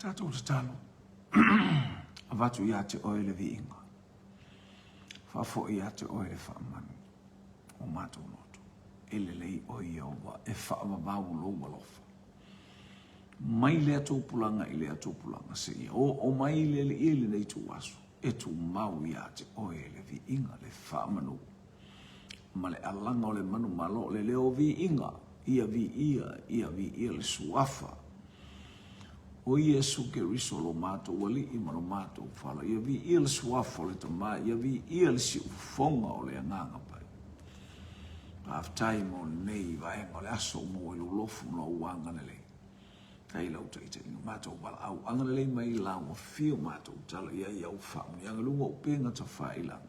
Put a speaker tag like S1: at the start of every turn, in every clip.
S1: Tatou te talo. Avatu ia te oe le viinga. Fafo ia te oe le whaamanu. O mātou noto. Ele lei oe au wa e whaamabau lo walofa. Mai lea tōpulanga i lea tōpulanga se ia. O mai lea le ia le nei tu asu. E tu mau ia te oe le viinga le whaamanu. Ma le alanga o le manu malo le leo viinga. Ia vi le suafa. O Yesu ke riso lo mato wali I mano mato fala. Ia vi le suafa le tama. Ia vi le si ufonga o le anganga pai. Aftai mo nei vaenga o le aso mo ilu lofu no uanga nele. Kai lau taita inga mato wala au. Anga nele mai lau o fio mato tala ia iau whamu. Ianga lunga o penga ta whailang.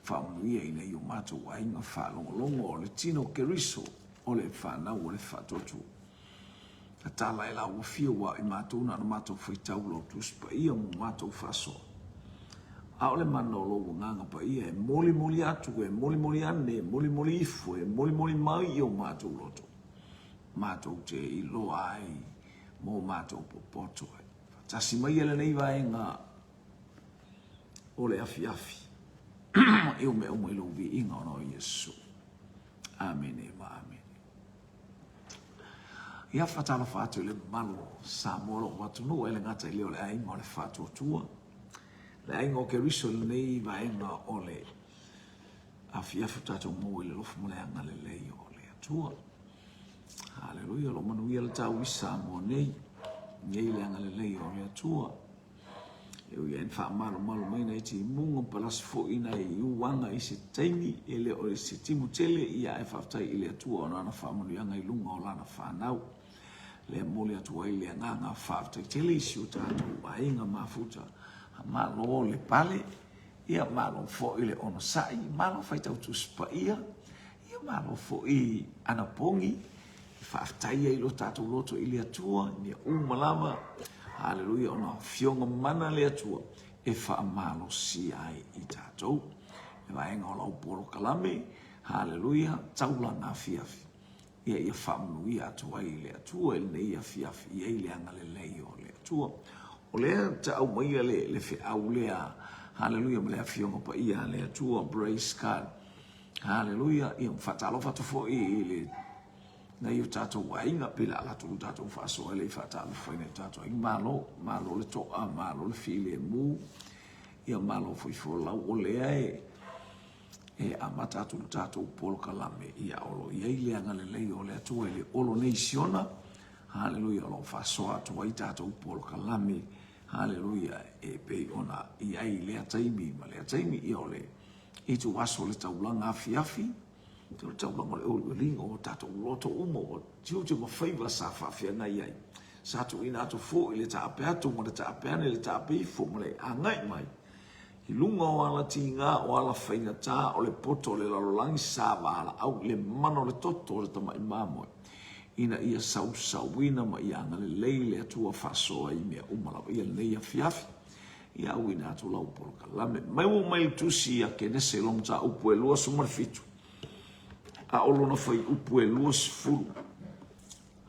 S1: Whamu ia ina iu mato wa inga whalongo o le tino ke riso. O le whanau o le whatotu. Ka tala e la ua fia wa I mātou na mātou whaitau lau tuspa ia mo mātou whasoa. A o le mana o loa nganga pa ia e moli atu, e moli ane, e moli ifu, e moli mai o mātou loto. Mātou te I loa ai mo mātou popoto ai. Tasi mai ele nei vaenga o le afi. E o me o mai lovi inga o Yesu. Amen e ma amen. Ia whatala whātu le malo sa moro watu no ele ngata I leo le ainga o le whātu tua. Le ainga o ke riso le nei vaenga o le afiafu tātou mo I le lofu mo le anga le lei o le atua. Haleluia, lo manu ia le tau isa mo nei. Nei le anga le lei o le atua. E ui en wha malo mai nei ti munga palas fo ina I uwanga I se taimi ele o le se timu tele ia e whaftai I le atua o nana whamanu ianga I lunga o lana whanau. Le mole atua I le nganga whaftai tele isi o tātou a inga mafuta. Malo le pale, ia malo fo I le ono sai, malo whaitau tu spa ia malo fo I anapongi, whaftai I lo tātou loto I le atua, ni umalama. Haleluia, ona fionga mana le atua e whaamalo si ai I tātou. E waenga o lau poro kalame, haleluia, taula ngā fiafi. Ia whaamunu I atua I le atua, ele nei a fiafi, ia I le anga le lei o le atua. O lea ta au maia le fe au lea, haleluia, ma lea fionga pa ia le atua, brace card. Haleluia, ia mwhatalo whatofo I le na io tātou wainga pila ala tulu tātou whaaso ele I whatalo whaine tātou inga malo le toa, malo le file mu, ia malo fwifo lau o lea e amata tulu tātou polo kalame ia olo, ia I leanga le lei o lea tua ele olo nei siona, haleluia, lo whaaso atua I tātou polo kalame, haleluia, e pei ona ia I lea taimi, ma lea taimi ia ole, I tu waso le taulanga afi, te tau langa le o linga o tatou loto umo o tiu te mawhaiva sa whawhianga iai. Sa tu ina atu fo I le taape atu mo le taape ane le taape ifo mo le angai mai. I lunga o ala tinga o ala whainga tā o le poto le lalolangi sa wala au le mano le toto o le tamai mamoe. Ina ia sauina ma ia anga le leile atua whasoa I mea umalawa ia le neia fiafi. Ia au ina atu lau poroka lame. Mai o mai tusi ia ke nese long ta upu e lua sumar fitu. A olo na fai upu e lua sifuru.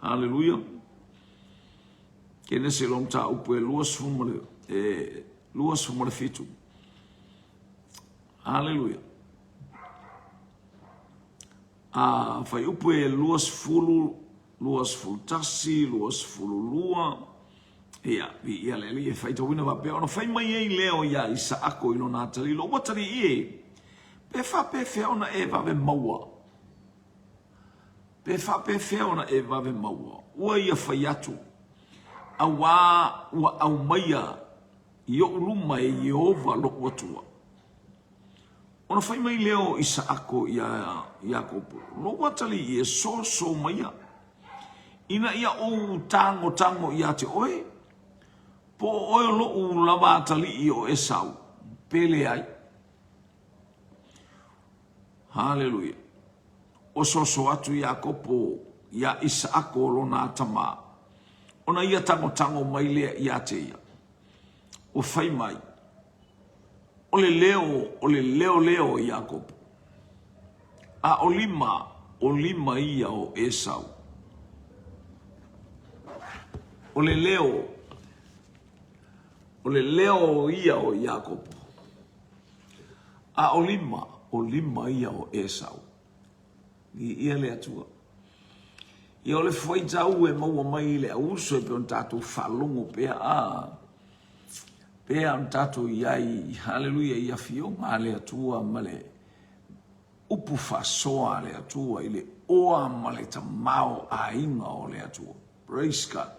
S1: Haleluia. Ke nese long ta upu e lua sumar fitu. Haleluia. A fai upu e lua sifuru tasi, lua sifuru lua. Ia le li e fai tawina wa pe ona fai mai ei leo ia isa ako ilo na tali lo watari ie. Pe fe ona e va ve maua. Pe fe ona e va ve maua. Ua ia fai atu. Ua au maia Io uluma e Yehova lo watua. Ona fai mai leo isa ako ia Yakobo. Lo watali ie so maia. Ina ia o tango ia te oe. Po oe lo u lava atali I o Esau. Pele ai. Haleluia. O so atu Yakobo ia Isaako lo na tama. Ona ia tango mai lea ia te ia. O fai mai. O le leo Yakobo. A o lima ia o Esau. O le leo o le leo ia o Iakopo. A o lima ia o Esau. Ia le atua. Ia o le foi jau e maua mai le auso e pe on tātou whalongo pea a. Pea on tātou iai, haleluia, ia fionga le atua ma le upu whasoa le atua i le oa ma le tamao a inga o le atua. Praise God.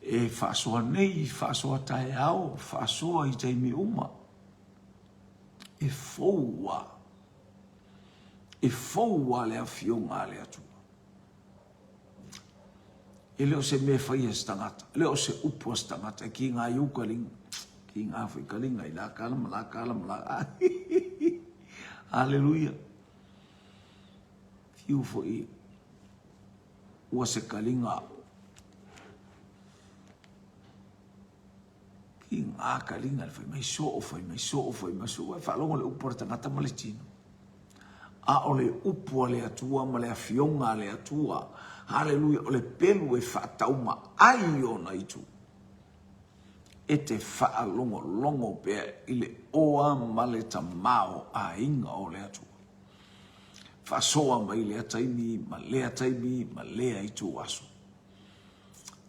S1: E whasoa nei, whasoa tae au, whasoa i teimi uma. E foua le afionga le atua. E leo se me whaia stangata, leo se upua stangata, ki ngā iukalinga, ki ngā whikalinga, i la kalama. Hallelujah. Fiu fo i, ua se kalinga, ki ngā kalinga, mai so o mai so, e whalongo le upua tangata ma le tino. A o le upua le atua, ma le afionga le atua, haleluia, o le pelu e whaatauma ai o na itu. E te whaalongo pea i le oa ma le tamao a inga o le atua. Whasoa mai le ataimi, ma lea itu aso.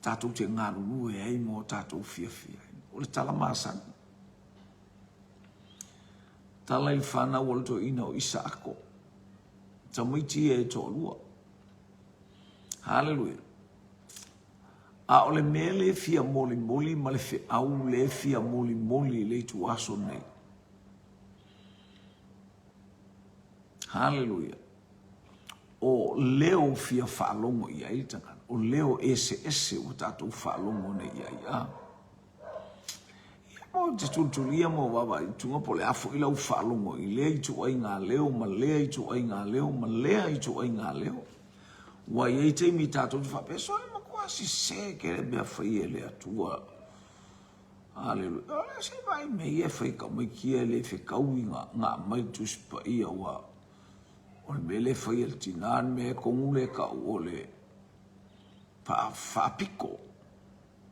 S1: Tātou te ngāru e ei mo tātou fia. O le tala māsana. Tala i whana o le to ina o Isaako. Tamaiti e to lua. Hallelujah. A o le mele fia moli ma le fe au le fia moli le tu aso nei. Hallelujah. O leo fia whalongo i ai tangana. O leo ese o tātou whalongo nei i ai. O te tutulia mo wawa i tunga po le afo i lau whalongo i lea i tu ai ngā leo, ma lea i tu ai ngā leo, ma lea i tu ai ngā leo. Wa ye te mi tātou te whape, so e makua si se ke le mea whai e le atua. Hallelujah. O le se vai me e whai ka mai kia le whekau i ngā mai tuspa i awa. O le me le whai e le tinan me kongu le ka o le whaapiko.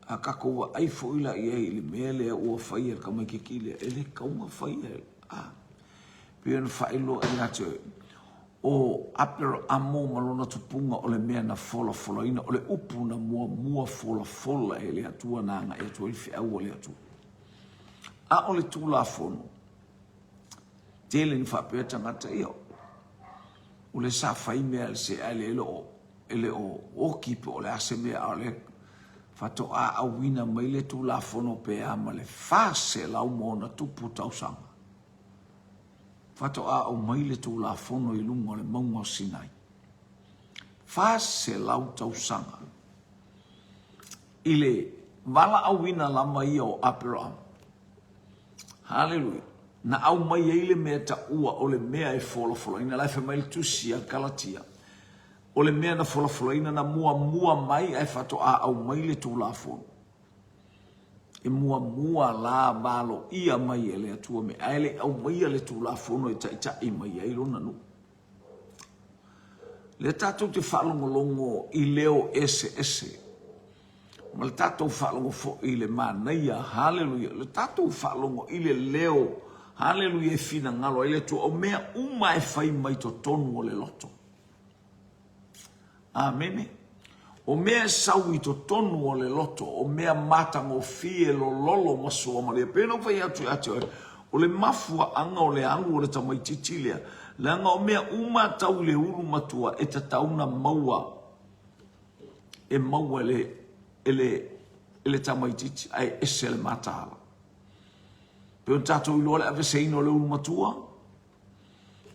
S1: A kako wa ai foila i e le mea le ua whai e ka mai ki le e le kaunga whai e. Pia na whai lo e ngātio o apero amo malona tupunga o le mea na fola ina o le upu na mua fola e le atua nanga e atua i whiau o le atua. A o le tūla fono. Tele ni whapea tangata i o. O le sa whai mea le se ele ele o okipe o le ase mea o le fato a wina mai le tūla fono pe a ma le fase lau mo na tupu tausanga. Fato a o mai le tū la fono i lunga le maunga Sinai. Fase lau tausanga. I le wala au wina lama ia o Abraham. Hallelujah. Na au mai e le mea ta ua o le mea e fola. Ina lai fe mai le tusi a Galatia. O le mea na fola ina na mua mai e fato a au mai le tū la fono. E mua la balo ia mai ele atua me aile au mai ele tu la fono e taita i mai ai lona nu. Le tātou te whalongolongo i leo ese. Ma le tātou whalongo fo i le mānaia, hallelujah. Le tātou whalongo i le leo, hallelujah, e fina ngalo i le tu o mea uma e whai mai to tonu o le loto. Amene. O mea sau i to tonu o le loto, o mea matango fie lo lolo masua maria. Pena whai atu o le mafua anga o le angu o le tamai titilia. Le anga o mea uma tau le uru matua e ta tauna maua. E maua ele tamai titi, ai ese le matala. Pena tatou ilo le ave seino le uru matua.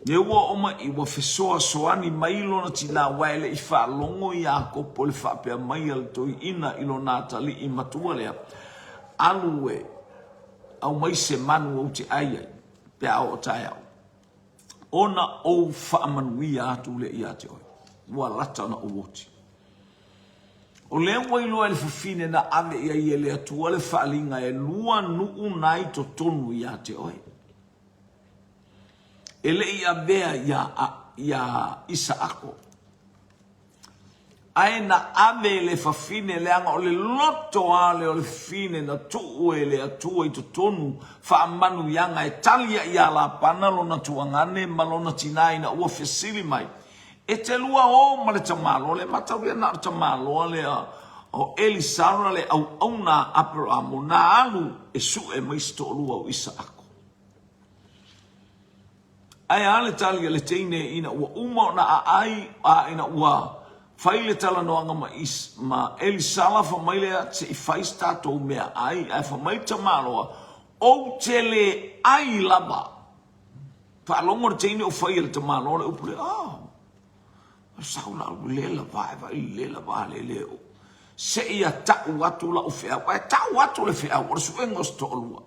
S1: Ne ua oma i wa fesoa soani mailo na tina waile i whaalongo i ako po le whapea mai al toi ina ilo nātali i matua lea. Alue au mai se manu au te aia pe au o tai au. Ona ou whaamanui atu le i ate oi. Ua lata na o woti. O le wailo e le fufine na ave i ai ele atua le whaalinga e lua nuu nai to tonu i ate oi. Ele ia bea ia Isaako. ai na ave le fafine le anga o le loto ale o le fine na tuu e le atua i tonu fa manu yanga e talia i ala panalo na tuangane malona tinai na ua fesili mai e te lua o ma le tamalo le matauria na tamalo le o Elisara le au auna Abraham na alu e su e maisto lua o Isaako ai ale talia le teine ina ua uma na ai a ina ua faile tala noanga ma Elisala fa maile te I fais tatou mea ai fa mai tamaloa o tele ai lava fa longo te ini o faile tamaloa le upule saula le lava le leo se ia tau watu la o fea tau watu le fea o suengo stolua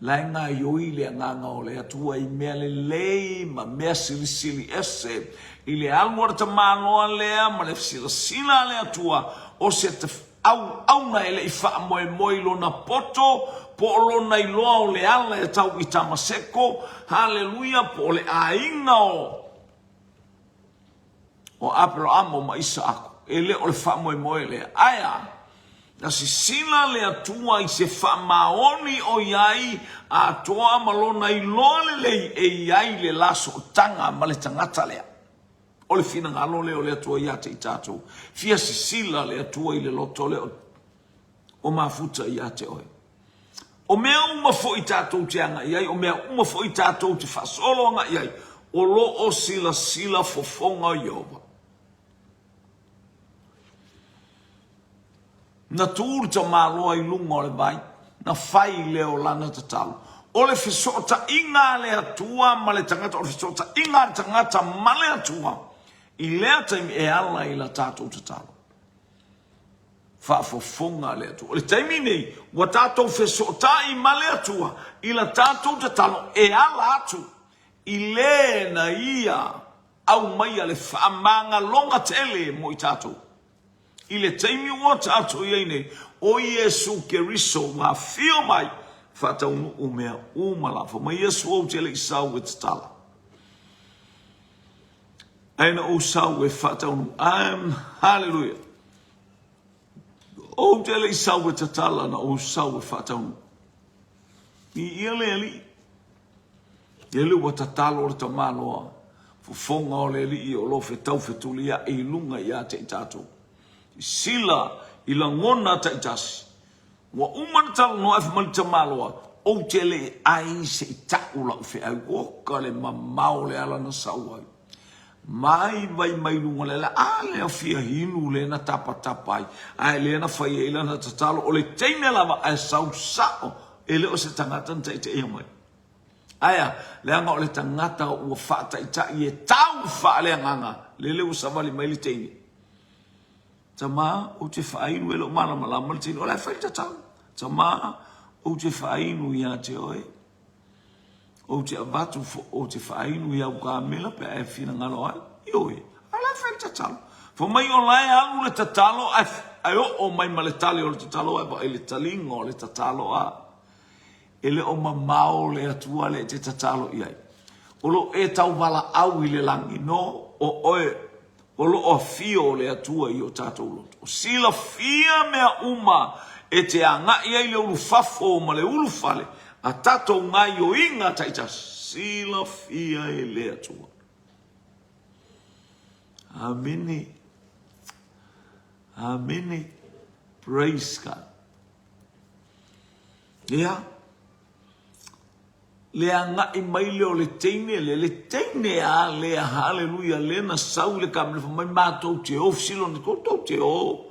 S1: lainga yoi le nganga o le atua I mea le ma mea silisili ese I le alwar ta manoa lea ma le sila le atua o se te au na ele I faa moe lo na poto po lo na iloa o le ala e tau I tamaseko haleluia po le ainga o Abraham o ma Isaako ele o le faa moe lea aya na si sila le atua I se wha maoni o iai a toa malona I lole le e iai le laso o tanga ma le tangata lea. O le fina ngalo leo le atua ia te I tātou. Fia si sila le atua I le loto leo o mafuta ia te oe. O mea uma fo I tātou te anga iai, o mea uma fo I tātou te whasolo anga iai, o lo o sila fofonga Iova. Na tūru ta māloa I lunga o le vai, na whai leo lana ta talo. O le whisota inga le atua ma le tangata, o le whisota inga le tangata ma le atua. I lea taimi e ala I la tātou ta talo. Whaafofonga le atua. O le taimi nei, wa tātou whisota I ma le atua, I la tātou ta talo e ala atu. I le na ia au mai le whaamanga longa tele mo I tātou. I le taimi ua tātou iei nei, o Iesu Keriso ngā whio mai, whataunu o mea umalafa. Ma Iesu au tele I sau e tatala. Aina o sau e whataunu, hallelujah. O tele I sau e tatala na o sau e whataunu. I ele ali. Ele ua tatalo o ta manoa. Fufonga o le li I o lo fetau fetulia e lunga ia te tātou. Sila I la ngona ta itasi. Wa umana tala no afi malita maloa. O tele ai se itaula ufe ai woka le mamau le ala na sauai. Mai mai lunga le la ale a fia hinu le na tapa ai. Ai le na fai e la na tatalo o le teine lava ai sau sao. Ele o se tangata nta ite ea mai. Aya, le anga o le tangata ua fata ita I e tau fa le anga. Le usavali mai le teine. Tama o te whainu e lo mana malama le tino. O lai whaita tau. Tama o te whainu ia te oe. O te abatu o te whainu ia uka mela pe e whina ngalo ai. I oe. O lai whaita tau. Fo mai o lai anu le tatalo. Ai o mai ma le tali o le tatalo. E le talinga o le tatalo a. E le o mamao le atua le te tatalo iai. O lo e tau wala au I le langi. No o oe. O lo o fio le atua I o tātou loto. O sila fia mea uma e te anga ia I le ulu fafo ma le ulu fale. A tātou ngai o inga taita sila fia e le atua. Amene. Amene. Praise God. Yeah. Le anga I mai leo le teine a le hallelujah le na sau le kamle fa mai matou te o silo ni ko te o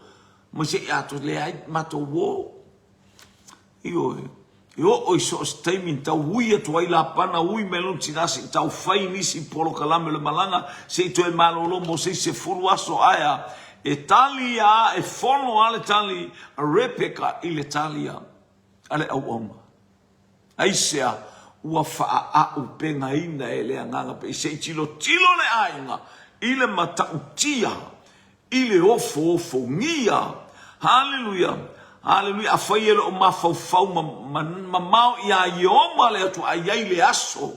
S1: mo se ato le ai matou wo io o so statement tau ui to ai la pana ui melon tinasi tau fai nisi polo kalame le malanga se to e malolo mo se fulu aso aya Italia e fono ale tali a replica il Italia ale au oma aisea ua faa au penga ina e lea nganga pe se tilo le ainga ile matautia ile ofo ngia hallelujah hallelujah a fai ele o mafau mamau ia ioma le atu ai le aso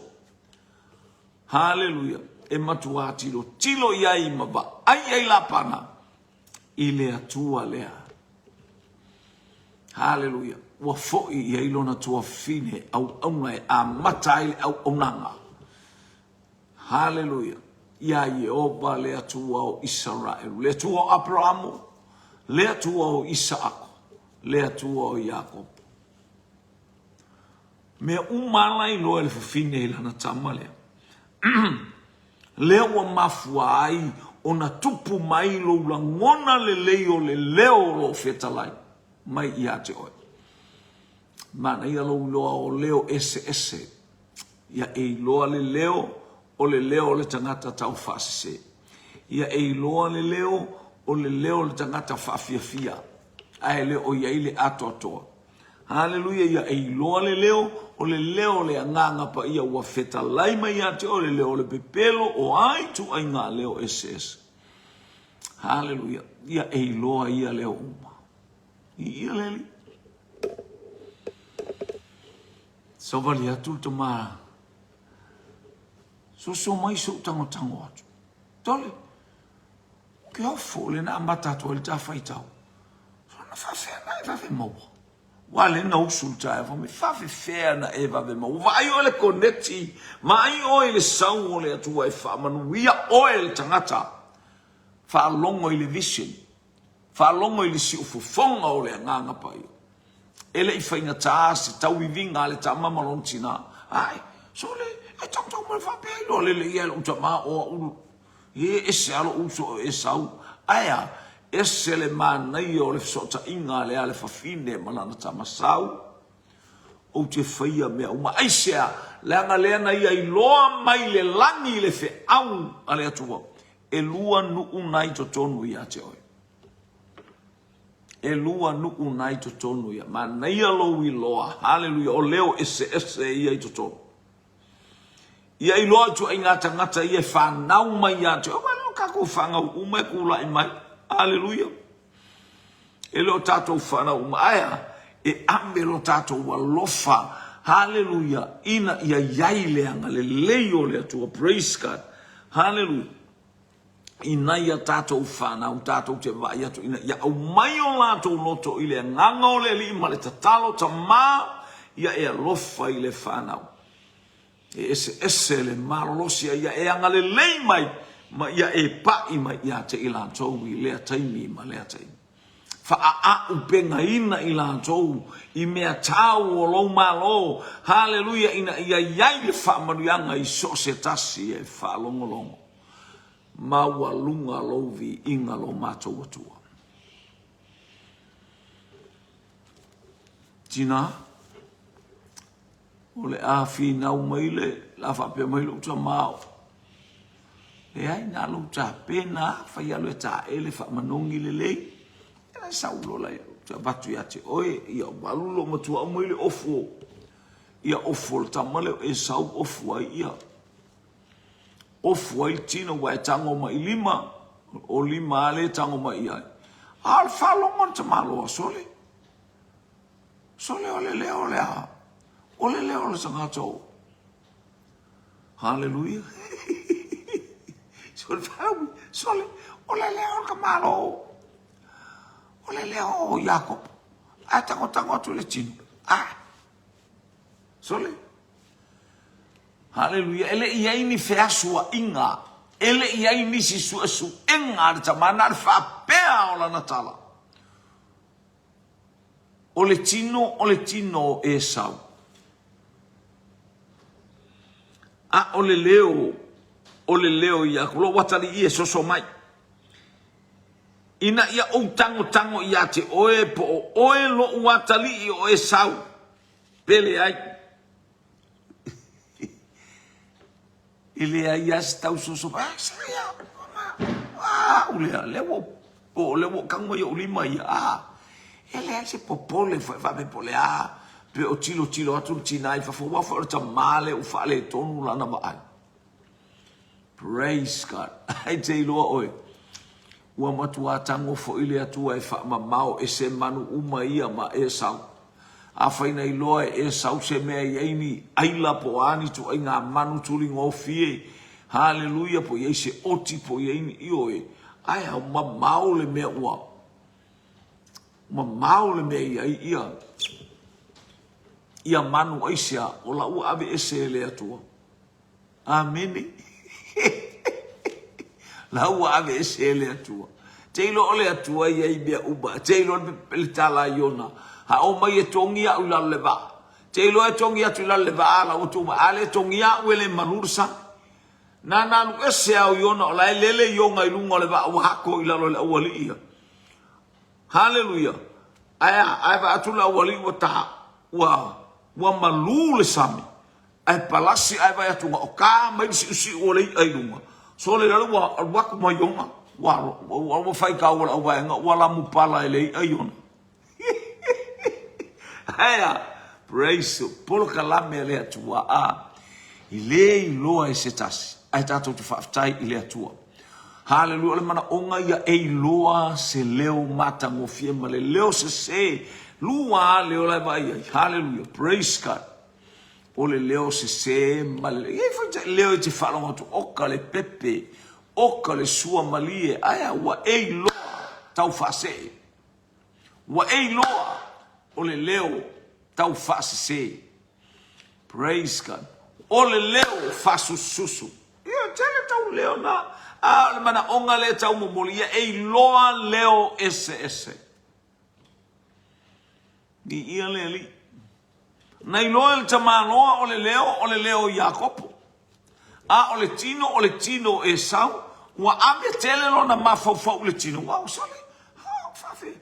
S1: hallelujah e matua tilo iai maba ai la pana i le atua lea. Haleluia. Ua foi i lona tua fine au aunga e a matai au aunanga. Haleluia. Ia Yehova le atua o Israel, le atua o Abrahamu, le atua o Isaako, le atua o Jakob. Me umala i loa le fine i lana tama lea. Lea ua mafua ai o na tupu mai lo langona le leo lo fetalai. Mai ia te oi. Mana ia loa o leo ese. Ia e loa le leo o le tangata tau whaasese. Ia e loa le leo o le tangata whaafiafia. Ae leo o ia ile atoa. Haleluia, ia e loa le leo o le anganga pa ia ua fetalai mai ia te o le leo le pepelo o ai tu ai ngā leo ese. Haleluia, ia e loa ia leo uma. Ia leli. So vali atu te maa. So mai so tango atu. Tole. Ke ofo le na matatu le ta faitau. So na fa fe mo. Wale na usulta fa me fa fe na eva ve mo. Vai o le connecti, mai o le sau o le atu ai fa manu ia oil tangata. Fa longo ile vision. Fa longo ili si ufufonga o le nganga pa io. Ele i whainga taasi, tau i vinga le ta mamalontina. Ai, so le, e tau mele whape ilo, le ia le uta maa o ulu. Ese alo uso e sau. Aia, ese le mānei o le sota inga le ale whawhine malana ta masau. O te whaia mea uma. Aisea, le anga leana ia i loa mai le langi le fe au ale atua. E lua nuu nai to tonu ia te oi. E lua nuku nai to tonu ia. Ma nei alo i loa. Haleluia. O leo ese ia i to tonu. Ia i loa tu ai ngata ia whanau mai ia te. O wano kako whangau ume kula i mai. Haleluia. E leo tātou whanau ume. Aia. E ambe lo tātou wa lofa. Haleluia. Ina ia iai leanga le leo lea tua. Praise God. Haleluia. Ina ia tātou whanau, tātou te vai atu, ina ia au mai o lātou loto i le nganga o le li, ma le tatalo ta mā, ia e alofa i le whanau. E ese le marolosia, ia e anga le lei mai, ma ia e pai mai ia te i lātou i lea taimi, ma lea taimi. Wha a upenga ina i lātou, i mea tau o lo malo, haleluia, ina ia iai le whamaruanga i so se tasi e whalongolongo. Maua lunga lovi inga lo mātou atua. Tina, o le awhi nau maile, la whapea maile uta mao. E ai nā lo ta pēnā, whai alo e tā ele whamanongi le lei. E lai saulo lai, ta batu ia te oe, ia walulo matua maile ofo. Ia ofo le tamale e sau ofo ai ia. Ofu ai tino wa tango mai lima o lima ale tango mai ai al falongon te malo sole ole le sangato haleluia sole ole le ka malo ole le o Jakob a tango tu le tino sole haleluia. Ele iai ni feasua inga. Ele iai ni si su inga. Rita mana whapea o la natala. O le tino e sau. O le leo ia. Kulo watari i e soso mai. Ina ia o tango ia te oe po o oe lo watali i o e sau. Pele ai. Ele ai as tau soso saya lewo kango yo lima ia ele ai se popole fa me pole pe o tilo atu tinai fa fo fa ta male u fa le tonu lana ba. Praise God. Ai te lo oi ua matua tango fo ile atu e fa mamao e se manu uma ia ma e sau a whaina i loa e sau se mea i eini aila po ani tu ai ngā manu tuli ngō fie Hallelujah po ye se oti po ye ni io e. Ai au maule me ua. Maule me ia. Ia manu aisia o la ua ave ese le atua. Ameni. La ua ave ese le atua. Teilo ole atua ia i bea uba. Teilo le tala iona. Ha o mai e tongia ula leva. Teilo e tongia tu la leva ala o tu ale tongia uele manursa. Na lu ese au iona o la lele ionga ilunga leva o hako ila lo le awali ia. Hallelujah. Aya va atula awali o ta wa malule sami. Ai palasi ai va atunga o ka mai si o le ai lunga. So le wa ku mai ionga. Wa fai ka wala wala mu pala ele ai iona. Aya praise polo kalame le atua ile loa e setasi. Ai tato tu faftai ile atua. Hallelujah. Ole mana onga ia e loa se leo mata ngofie ma le leo se lua leo lai vai. Hallelujah. Praise God. Ole leo se ma le leo te whalonga tu oka le pepe, oka le sua malie, aya wa e loa tau whase. Wa e loa ole leo tau whase se. Praise God. Ole leo fasu susu. Ia tele tau leo na. Le mana onga le tau momolia e loa leo ese. Ni ia le li. Na iloa le tamanoa ole leo Jakopo. Ole tino e sau. Wa ame tele lo na mafau le tino. Wow, sole. Fafe.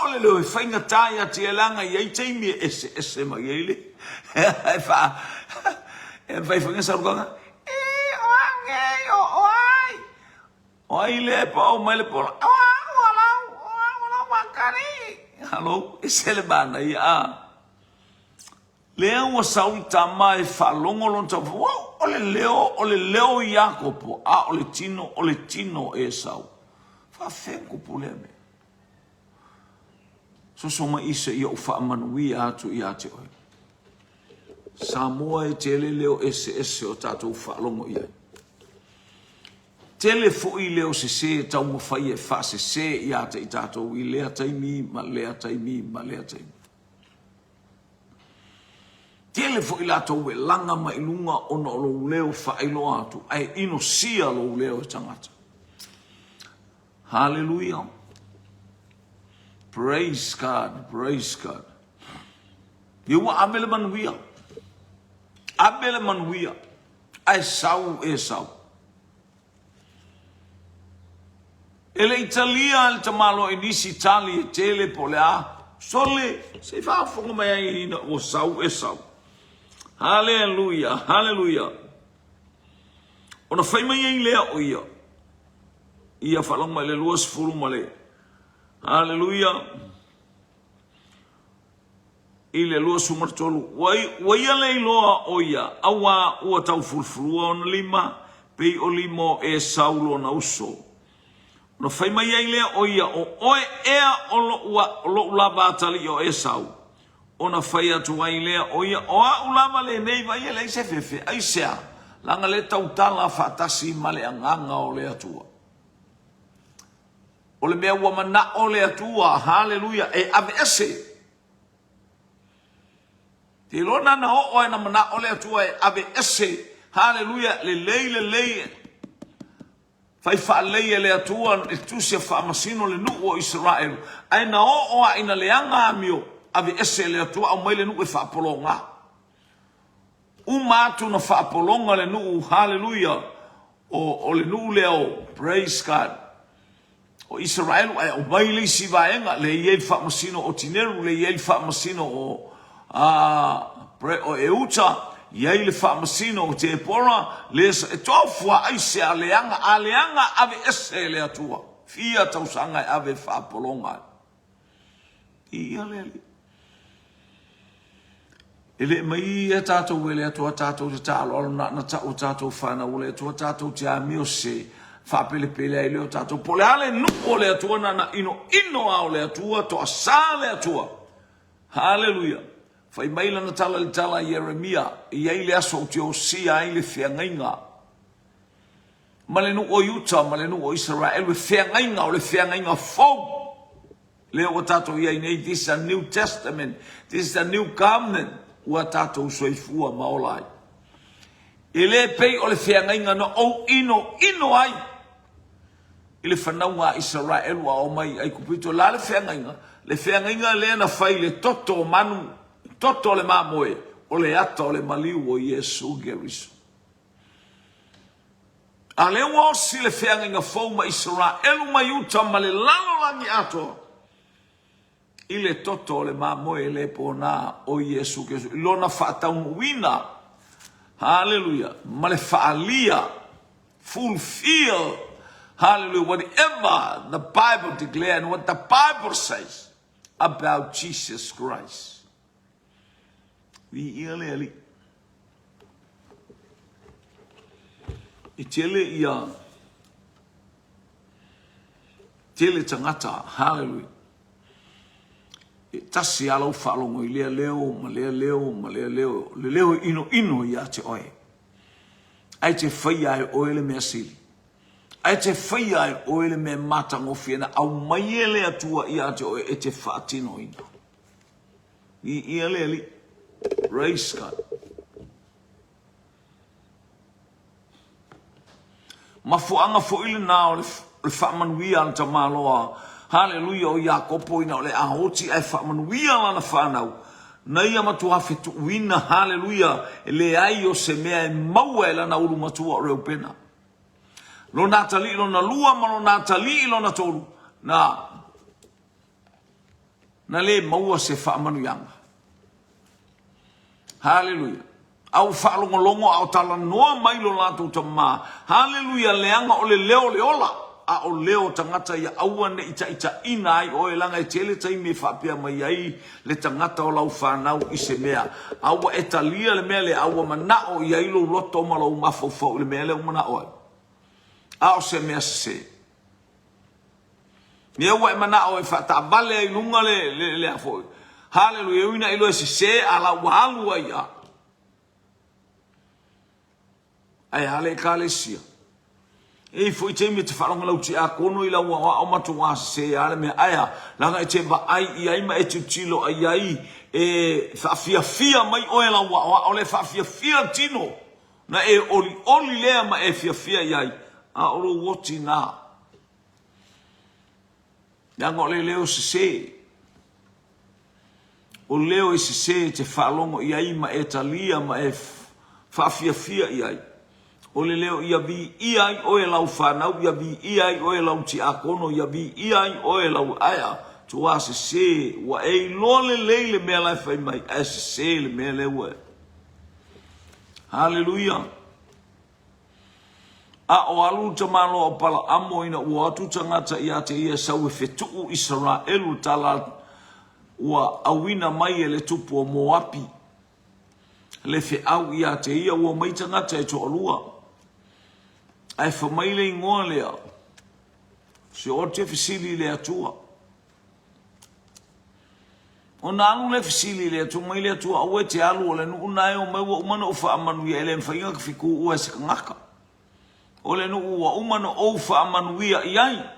S1: Ole leo e whainga tai ati e langa i ei teimi ese ma iele. E whai whainga saurukanga. Oi le po mai le po. Wala makari. Hello, isele bana ia. Leo wa sauta mai fa longolon ta. Ole leo Jakopo. Ole tino e sau. Fa fenko puleme. So soma isa ia ufa manui atu ia te oi. Samoa e tele leo ese o tato ufa longo ia. Tele foi leo se tau mo fai e fa se ia te i tato i lea taimi ma lea taimi. Tele foi la tau e langa ma ilunga ona o lo leo fa ilo atu. Ai ino sia lo leo tangata. Hallelujah. Praise God. You wa abele manuia. Ai sau e sau. Ele Italia al tamalo inisi Italia tele polea sole se fa fongo mai ina o sau e sau. Hallelujah. Ona fai mai ai lea o ia. Ia falong mai le luas furu male. Hallelujah. Ile luas umartolu. Wai ale loa o ia. Awa ua tau furfurua on lima. Pei o limo e saulo na uso. No fai mai ai lea o ia o oe ea o lo ulava atali o e sau. O na fai atu ai lea o ia o a ulava le nei vai ele se fefe. Ai sea. Langa le tautala fatasi male anganga o le atua. O le mea ua mana o le atua. Hallelujah. E ave ese. Te lona na o oe na mana o le atua e ave ese. Hallelujah. Le lei. Fai whaalei e le atua e tusia whaamasino le nuu o Israel. Ai na o oa ina leanga amio ave ese le atua au mai le nuu e whaapolonga. Umatu na whaapolonga le nuu, hallelujah, o le nuu leo, praise God. O Israel ai au mai le si vaenga le iei whaamasino o tineru, le iei whaamasino o Euta, iei le whaamasino o te pora, le e tofua aise a leanga ave ese le atua. Fia tausanga e ave whaapolonga. Ia leli. Ele mai e tātou ele atua tātou te tālo alo na tau tātou whana ule atua tātou te amio se whapelepele ai leo tātou pole ale nuko le atua na ino ao le atua to asa le atua. Hallelujah. Whai maila na tala le tala Jeremia i ai le aso o te o sia ai le whiangainga. malenu o Utah, malenu o Israel, le whiangainga o le whiangainga fau. Leo o tatou ia nei, this is a New Testament, this is a New Covenant, ua tatou soifua maolai. E le pei o le whiangainga no o ino ai. I le whanaunga Israel wa o mai ai kupito la le whiangainga le na whai le toto manu, toto le mamoe, o le ata o le maliu o Yesu Geriso. A le o si le whiangainga fau ma Israel ma Utah ma le lalo langi ato. I le toto le mamoe le pona o Yesu Geriso. Lona whaatau wina. Hallelujah. Ma le whaalia. Fulfill. Hallelujah. Whatever the Bible declares and what the Bible says about Jesus Christ. Vi ali. Itele ia. Tele tangata. Hallelujah. Tasi alau whalongo I lea leo. Le leo ino ia te oe. Ai te whaia e oe le mea sili. Ai te whaia e oe le mea matangofi na au mai e lea tua ia te oe e te whaatino ina. Ia lea li. Praise God. Mafuanga fo ili nao le whaamanuia an tamaloa. Hallelujah o Iakopo ina o le ahoti ai whaamanuia lana whanau. Nei amatu hawhetu uina, hallelujah, le ai o se mea e maua e lana uru matua o reo pena. Lo natali ilo na lua, ma lo natali ilo na tolu. Na le maua se whaamanuianga. Hallelujah. Au whaalongolongo au tala noa mailo lato tama. Hallelujah, leanga o le leo le ola. A o leo tangata ia aua ne ita ina ai o e langa e tele tai me whapea mai ai le tangata o lau whanau I se mea. Aua e talia le mea le aua manao I ailo roto ma lau mafau le mea le umanao ai. A o se mea se. Ni aua e manao e whata vale ai lunga le afoi. Hallelujah, uina ilo e se ala wahalu ai a. Ai hale kalesia. E foi te me te wharonga lau te a kono I lau wa o matu wa se ale me aia langa e te va ai I ai ma e te tilo ai ai e fia mai o e lau wa o le fia tino na e oli lea ma e fia I ai a oro woti na Nanga le leo se o leo e se te whalongo I ai ma e talia ma e fia I ai o le leo ia vi iai o e lau whanau, ia vi iai o e lau ti akono, ia vi iai o e lau aia, tu a se wa e lole leile mea lai whai mai, a se le mea lewe. Hallelujah. A o alu tamalo o pala amo ina ua atu tangata ia te ia sau e whetuu Israelu tala ua awina mai e le tupu o Moapi. Le wheau ia te ia ua mai tangata e to alua. Ai whamaile ingoa lea. Se o te whisili lea tua. O na alu le whisili lea tua, mai lea tua, au e te alu o le nu unai o meua umana o whaamanuia, ele mwhainga ka whiku ua e sika ngaka. O le nu ua umana o whaamanuia I ai.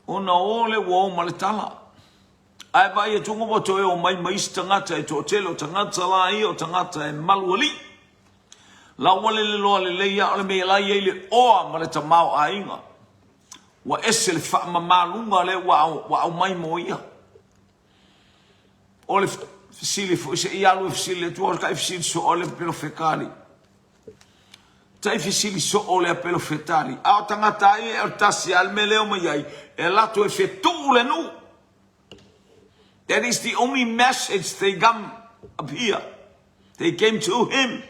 S1: O na ole ua o maletala. Ai vai e tunga wato e o mai maisi tangata e to telo tangata la I o tangata e maluali. La wale le loa le leia o le mea lai e le oa ma le tamau a inga. Wa ese le wha mamalunga le wa au mai mo ia. O le fisili fo ise I alu e fisili le tua ka e fisili so o le pelo fekali. Tai fisili so o le pelo fetari. A o tangata ai e o tasi al me leo mai ai. E lato e fetu le nu. That is the only message they come up here. They came to him.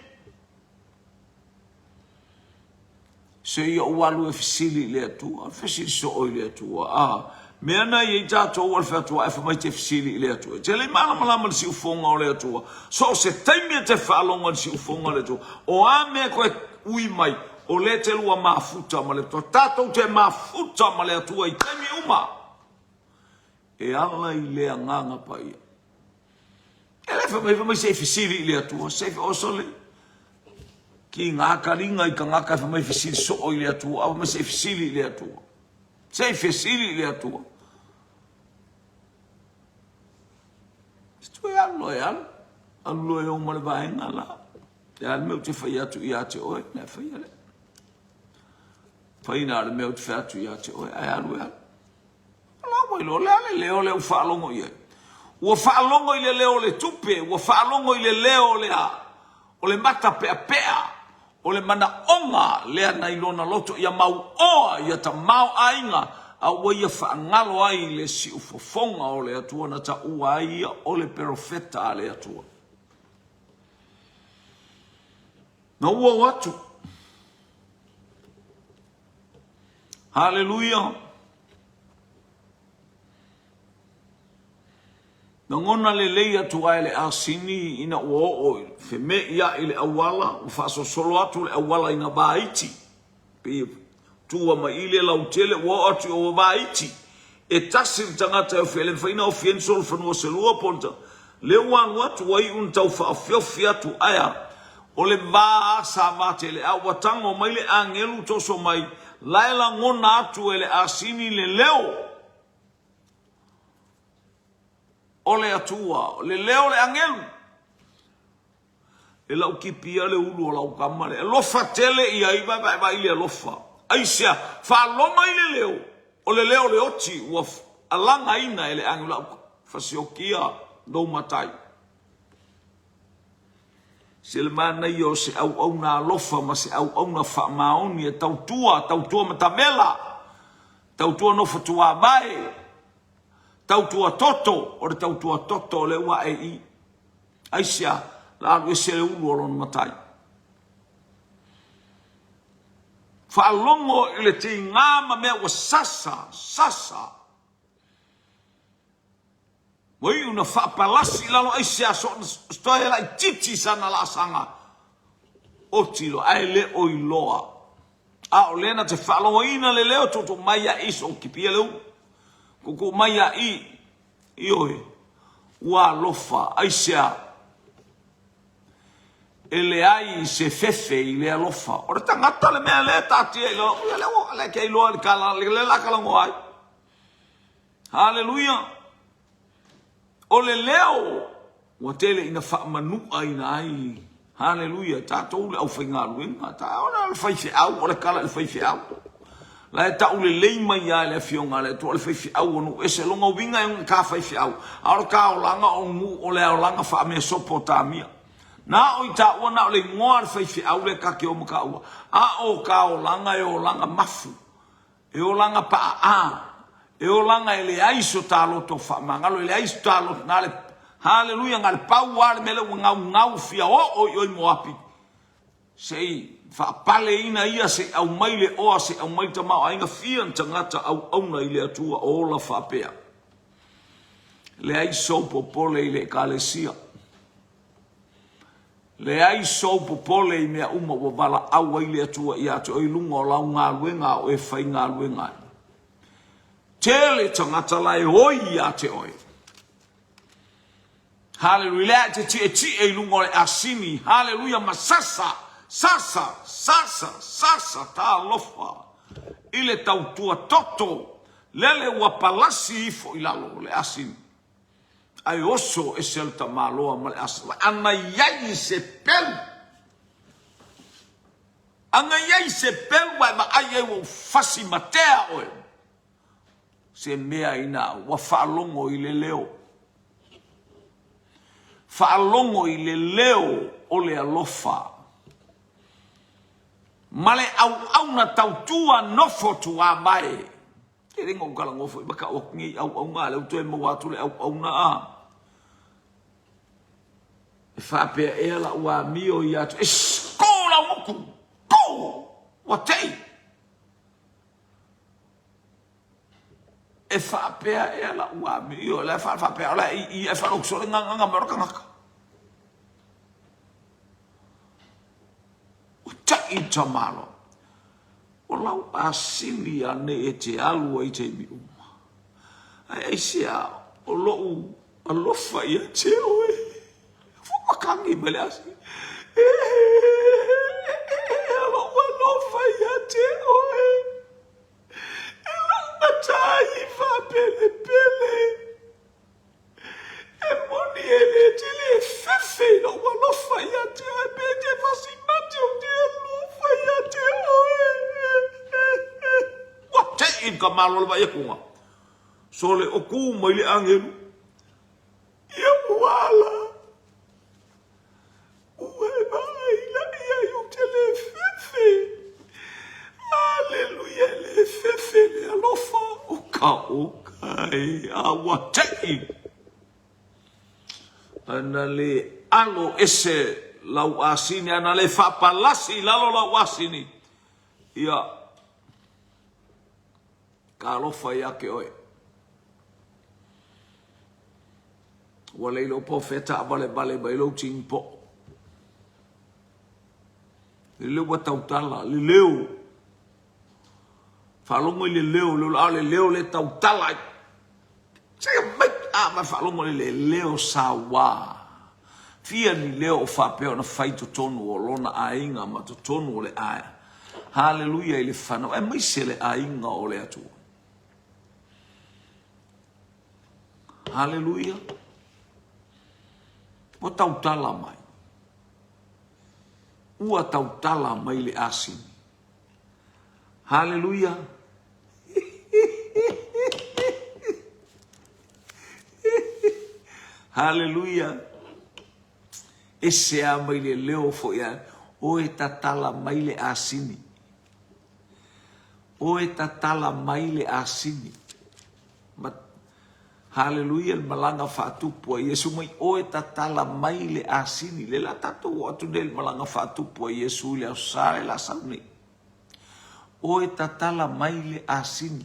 S1: Se ia walu e fisili le atua, fisili so o le atua. Mea na i tātou al whatua e whamai te fisili le atua. Te le malama le si ufonga o le atua. So se taimia te whalonga le si ufonga le atua. O a mea koe ui mai, o le te lua mafuta ma le atua. Tātou te mafuta ma le atua I taimi uma. E ala I lea nganga pa ia. E le whamai se fisili le atua, se o sole. Ki ngā karinga I ka ngaka fa mai fisili so o I le atua, au mai se fisili le atua. Se fisili le atua. Stue alo e alo. Alo e o male vaenga la. Te al meu te whai atu I ate oe, ne whai ale. Whai nā le meu te whai atu I ate oe, ai alo e alo. Ala wai lo le ale leo le u whaalongo I e. Ua whaalongo I le leo le tupe, ua whaalongo I le leo le a. O le mata pea pea. O le mana onga lea na ilona loto ia mau oa ia ta mau ainga a ua ia whaangalo ai le si ufofonga o le atua na ta ua ai o le perofeta a le atua. Na ua watu. Hallelujah. Na ngona le leia tua ele asini ina o fe me ia ile awala o faso solo atu le awala ina baiti pe tua ma ile la utele o atu o baiti e tasir tangata o fele faina o fien sol fano se lua ponta le wan watu wai un tau fa fiofia tu aya o le ba sa mate le awatango mai le angelu toso mai laila ngona atu ele asini le leo o le atua, le leo le angelu. E lau ki pia le ulu o lau kamare. E lofa tele I ai vai le lofa. Aisea, wha longa I le leo. O le leo le oti, ua alanga ina e le angelu lau. Fasiokia, dou matai. Se le mana I o se au na lofa, ma se au na wha maoni e tautua matamela. Tautua no fatua mai. Tautua toto, o le tautua toto le ua e I. Aisea, la alu e se le ulu o lon matai. Whaalongo I le te ngama mea ua sasa. Wai una whaapalasi lalo aisea so stoe la I titi sana la sanga. O tilo, ai le o iloa. A o lena te whaalongo ina le leo toto mai a iso o kipia leu. Koko mai a I oe, ua lofa, aisea, e le ai se fefe I le alofa. O re tangata le mea le tati e lo, le ke iloa le kala, le la kalango ai. Hallelujah. O le leo, ua tele ina wha manua ina ai. Hallelujah. Tātou le au whainga luenga, tā ona le whaife au, o le kala le whaife au. La e tau le leima ia le fionga le tu le fai au no ese longa winga e ka fai au aro ka o langa o mu o le o langa fa me Sopotamia na o ita o na le ngoar fai au le ka ke o maka u a o ka o langa e o langa mafu e o langa pa e o langa e le aiso talo to fa mangalo le aiso talo na le hallelujah ngal pau ar mele ngau fia o mo api sei fa pale ina ia se au mai le oa se au mai ta mau ainga fia tangata au na ile atua o la fa pea le ai so popole ile kalesia le ai so popole me uma wo bala au ile atua ia to I lunga o la nga luenga o e fai nga luenga tele tangata lai hoi ia te oi hallelujah te ti e lunga o asini hallelujah masasa Sasa ta lofa. Ile tautua toto. Lele ua palasi ifo ilalo le asin. Ai oso e selta maloa ma le asin. Ana iai se pelu. Ana iai se pelu wai ma ai e wo fasi matea oe. Se mea ina ua whaalongo I le leo. Whaalongo I le leo o le alofa. Male au na tautua nofo tua mai. E ringa o kala ngofo I baka o ngi au ngā leo tue mo watu le au na a. E whapea e la ua mio I atu. E skola moku. Ko! Watei. E whapea e la ua mio. Le whapea la I e whaloksore nganga meroka ngaka. Ita malo. O lau asili ane e te alu e te mi uma. Ai sea o lou alofa I te oe. Fumakangi mele asi. ka malo le ia kunga. So le o ku mai le angelu. Ia wala. Ue mai la ia yu te le fefe. Aleluia le fefe le alofa. O kai awa tei. Ana le alo ese lau asini ana le whapalasi lalo lau asini. Ia ka alofa ia ke oe. Wale ilo profeta abale bale ba ilo ting po. Le leo tautala, le leo. Falongo le leo, le leo le tautala. Saya baik ama falongo le leo sawa. Fia ni leo fapeo na faito tonu o lona ainga ma to tonu o le aia. Hallelujah ile fana. E maise le ainga o le atu. Hallelujah. O tautala mai. Ua tautala mai le asini. Hallelujah. Hallelujah. Ese a mai le leo fo ia. O e tatala mai le asini. O e tatala mai le asini. Hallelujah, malanga fatupu a Yesu mai o e tatala mai le asini. Le la tatu atu del malanga fatupu a Yesu le ausare la sauni. O e tatala mai le asini.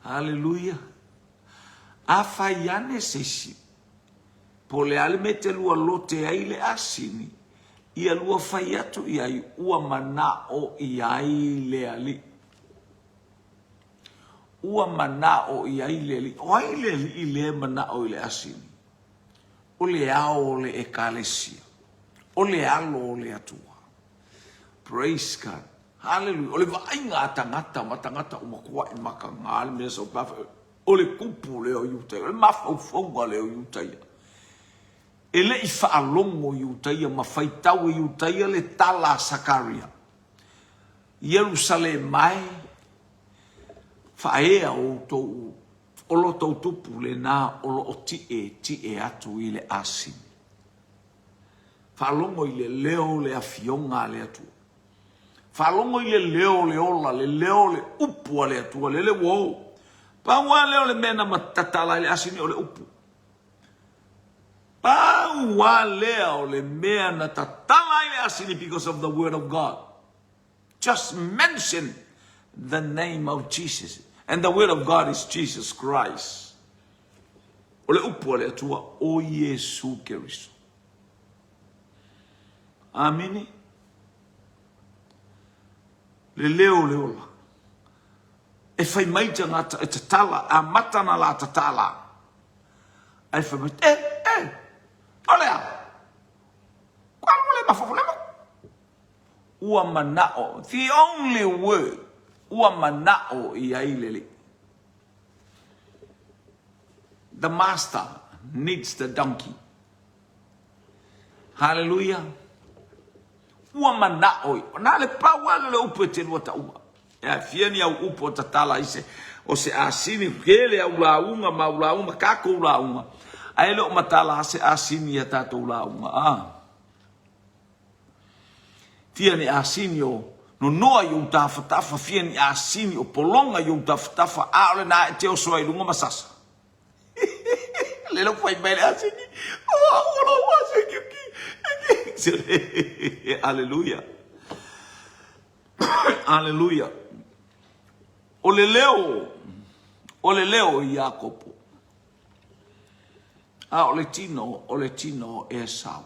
S1: Hallelujah. Afa iane sesi. Po le ale mete lua lote ai le asini. Ia lua fai atu iai ua mana o iai le ali. Ua mana o iai le ali. O ai le ali i le mana o le asini. O le ao le ekalesia. O le alo o le atua. Praise God. Hallelujah. O le vainga tangata matangata umakua i makanga. O le kupu leo yutai. O le mafaufonga leo yutai. E le i whaalongo yutai. Mawhaitau yutai le tala Sakaria. Jerusalem mai. Whaea o tōu. O lo tau tupu le nā. O lo o tie atu i le asini. Whaalongo i le leo le afionga le atu. Whalongo i le leo le ola, le leo le upua le atua, le wow. Paua leo le mena matatala le asini o le upu. Paua leo le mena tatala le asini because of the word of God. Just mention the name of Jesus. And the word of God is Jesus Christ. O le upua le atua o Yesu Keriso. Amini. Le leo le ola. E fai maita ngata e tatala, a matana la tatala. E fai maita, olea. Kwa mule mafufulema. Ua manao, the only word, ua manao I ailele. The master needs the donkey. Hallelujah. Ua manao, na le paua le upu te lua ta ua. E fieni au upu o tatala ise, o se asini kele au launga, ma ulaunga, kako ulaunga. Aele o matala se asini ya tato ulaunga. Fieni asini o, no noa yu tafatafa, fieni asini o polonga yu tafatafa, aole na e teo soa ilunga masasa. Lelo fai bele asini, ola wasiki ki. Hallelujah. Hallelujah. O le leo I Jakopo. O le tino Esau.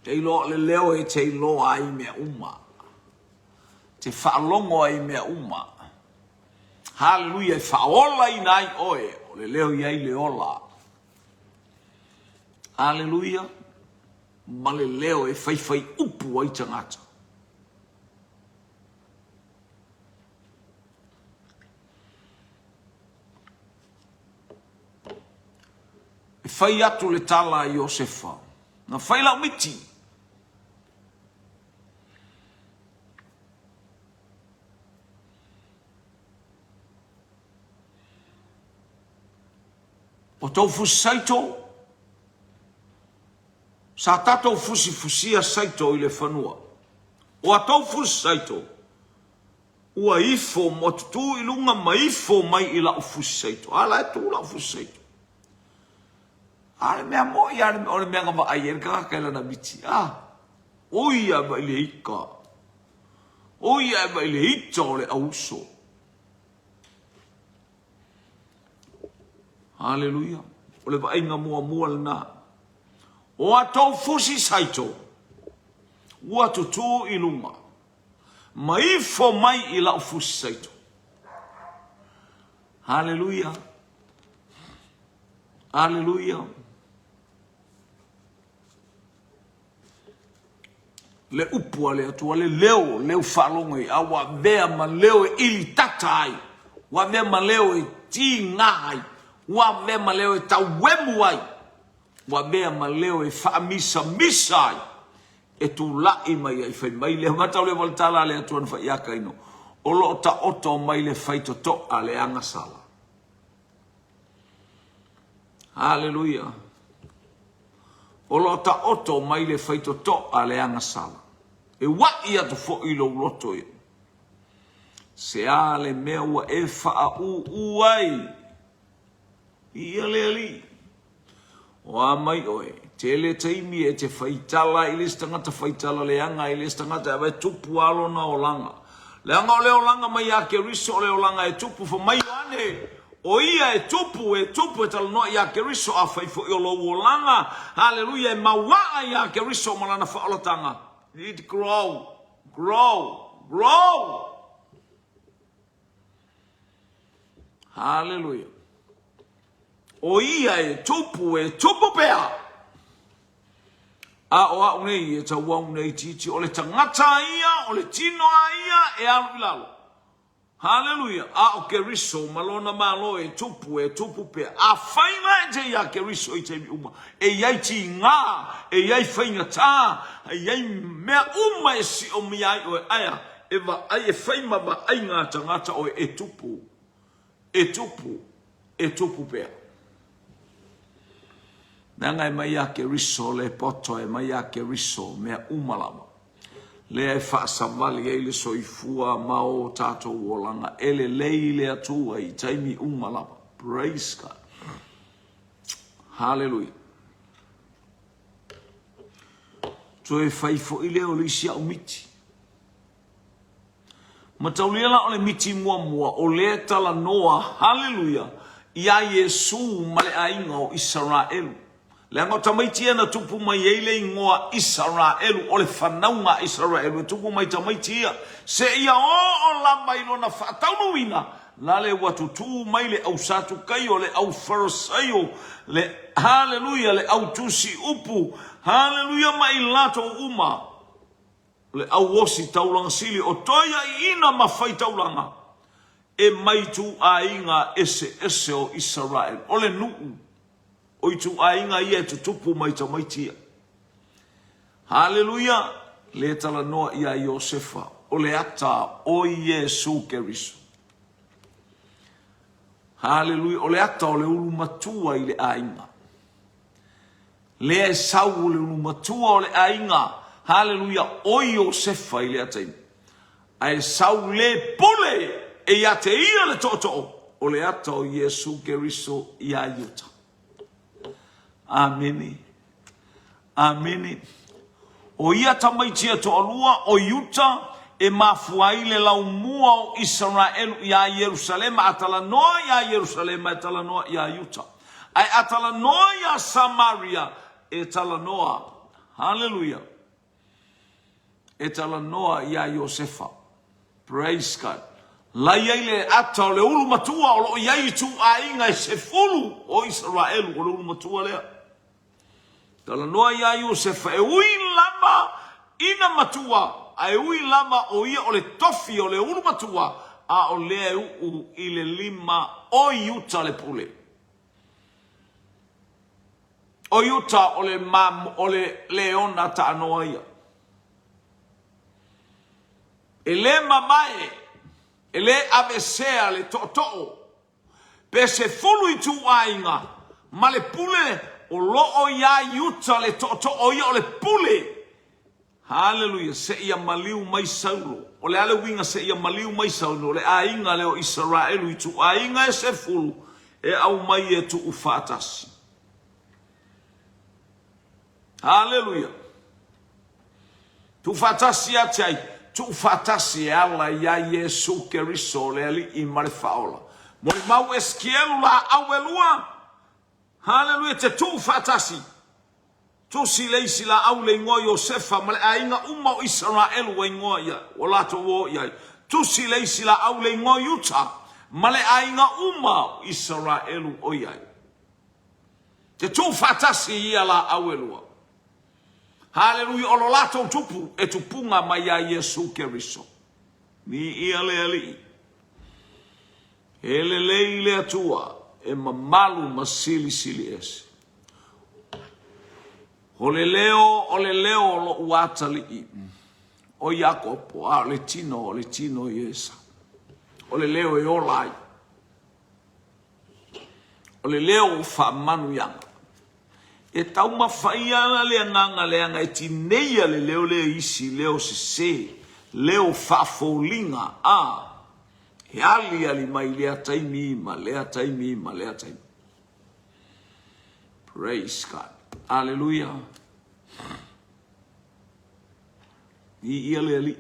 S1: Te ilo le leo e te ilo ai mea uma. Te whaalongo ai mea uma. Hallelujah. Whaola I nai oe. O le leo I ai le ola. Hallelujah. Ma le leo e whai upu ai tangata. E whai atu le tala I Iosefa. Na whai lau miti. O tau fusi saito. Sa tatou fusia saito i le whanua. O a tau fusi saito. Ua ifo mo tutu i lunga ma ifo mai i lau fusi saito. Ala e tu lau fusi saito. Ale mea mo i ale mea ngama ai e kakaila na biti. Oia ba i le ika. Oia ba i le ita o le auso. Haleluia. O le va inga mua le na. O a tau fusi saito. Ua tutu i lunga. Ma ifo mai i lau fusi saito. Haleluia. Haleluia. Le upua le atua le leo whalonga a wa vea ma leo e ili tata ai. Wa vea ma leo e ti ngā ai. Wa vea ma leo e tau wemu ai. Wa vea ma leo e whaamisa misa ai. E tu lai mai ai whai mai le matau le waltala le atua na whai aka ino. O lo ta oto mai le whai toto a le anga sala. Hallelujah. O lo ta oto mai le whai toto a le anga sala. E wai atu fo i lo loto e. Se a le mea ua e wha uai. Ia le ali. O a mai oe. Te le taimi e te whaitala i le stangata whaitala le anga i le stangata e tupu alo na o langa. Le anga o le o langa mai a ke riso o le o langa e tupu fa mai ane. O ia e tupu e tala no ia ke riso a whaifo i o lo o langa. Hallelujah e mawaa ia ke riso malana whaolatanga. You need to grow. Hallelujah. O ia e tupu pea. A o a unei e ta wau nei titi. O le tangata ia, o le tino ia e alu ilalo. Hallelujah. A o ke riso malona malo e tupu pea. A whaina e te ia ke riso i te mi uma. E iai ti ngā, e iai whainga tā, e iai mea uma e si o mi ai o e aia. E wa ai e whaima ba ai ngā tangata o e tupu. E tupu pea. Nanga e mai a ke riso le poto e mai a ke riso mea umalama. Le e whaasawali e le soifua mao tato uolanga. Ele lei le atua i taimi umalama. Praise God. Hallelujah. So e whaifo i leo le isia o miti. Matauliela o le miti mua o le tala noa. Hallelujah. Ia Yesu male ainga o Israelu. Le anga tamaitia na tupu mai eile ingoa Israelu. O le whanaunga Israelu. E tupu mai tamaitia. Se ia o lama ilo na whataunuina. La le watutu mai le au satu kai o le au farisaio. Le hallelujah le au tusi upu. Hallelujah mai lato uma. Le au osi taulanga sili. O toia ina mawhai taulanga. E mai tu a inga ese o Israel. O le nuu. O i tu a inga ia tu tupu mai tamaitia. Hallelujah. Le tala noa ia Iosefa. O le ata o Yesu Keriso. Hallelujah. O le ata o le ulu matua i le a inga. Le e sau le ulu matua o le a inga. Hallelujah. O Iosefa i le ata inga. A e sau le pole. E ia te ia le toto o le ata o Yesu Keriso ia iuta. Ameni. O ia tamaitia to alua o iuta e mafuai le laumua o Israelu ia Yerusalem atala noa ia Yerusalem atala noa ia iuta. Ai atala noa ia Samaria e tala noa. Hallelujah. E tala noa ia Iosefa. Praise God. La iai ata o le ulu matua o lo iai tu a inga e se fulu o Israelu o le ulu matua lea. Tala noa ia Iosefa e ui lama ina matua a e ui lama o ia o le tofi o le ulu matua a o lea u i le lima o iuta le pule. O iuta o le mam o le leona ta anoa ia. E le mamae ele avesea le to'o pe se fulu i tu ainga Ma le pule o loo ia yuta le to o ia o le pule. Hallelujah. Se ia maliu mai Saulo. O le ale winga se ia maliu mai Saulo. Le ainga leo Israelu i tu ainga e se fulu. E au mai e tu ufatasi. Hallelujah. Tu fatasi atai. Tu fatasi ala ia Yesu Keriso le ali i marifaola. Mori mau eskielu la awelua. Hallelujah. Te tu fatasi. Tu sileisi la au le ngoi Josefa male ainga uma o Israel wa ngoi ya wala to wo ya. Tu sileisi la au le ngoi Yuta male ainga uma o Israel o ya. Te tu fatasi ia la awelua. Hallelujah. O lato tupu e tupunga mai ya Yesu Keriso. Ni ia le ali. Ele leile atua e mamalu masili sili esi. O le leo lo uatali i. O Jakopo, o le tino Iesa. O le leo e olai. O le leo o whamanu yanga. E tau mawhaiana le anga e tineia le leo isi, leo se, leo whafolinga, he ali mai lea taimi. Praise God. Hallelujah. Ia le ali.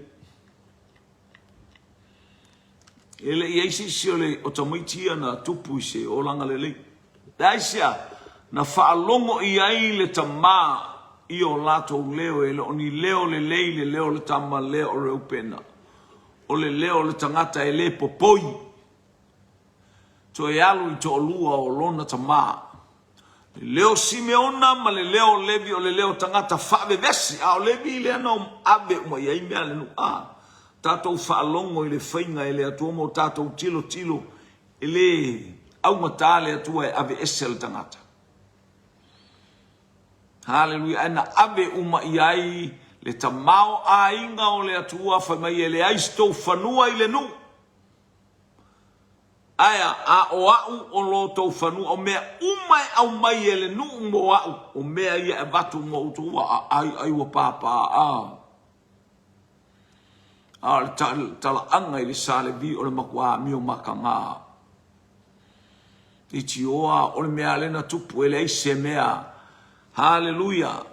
S1: Ele isi siole o tamaitia na tupu se o langa le. Daisia na whaalongo i ai le tama i o lato leo ele oni leo le leo le tama leo o reupena. O le leo le tangata ele popoi. To e alu i to lua o lona tama. Leo Simeona ma le leo Levi o le leo tangata whaave vesi. A o Levi le ana ave uma ia ime ale nu tatou whaalongo i le whainga ele atua mo tatou tilo ele au matale atua e ave ese le tangata. Hallelujah. Ana ave uma iai le tamao a inga o le atua whamai ele aistou whanua i le nu. Aya a o au o lo tau whanua o mea umai au mai ele nu mo au o mea ia e batu mo utua ai wa papa tala anga i le sale vi o le makua mio makanga. Iti oa o le mea lena tupu ele aise mea. Hallelujah.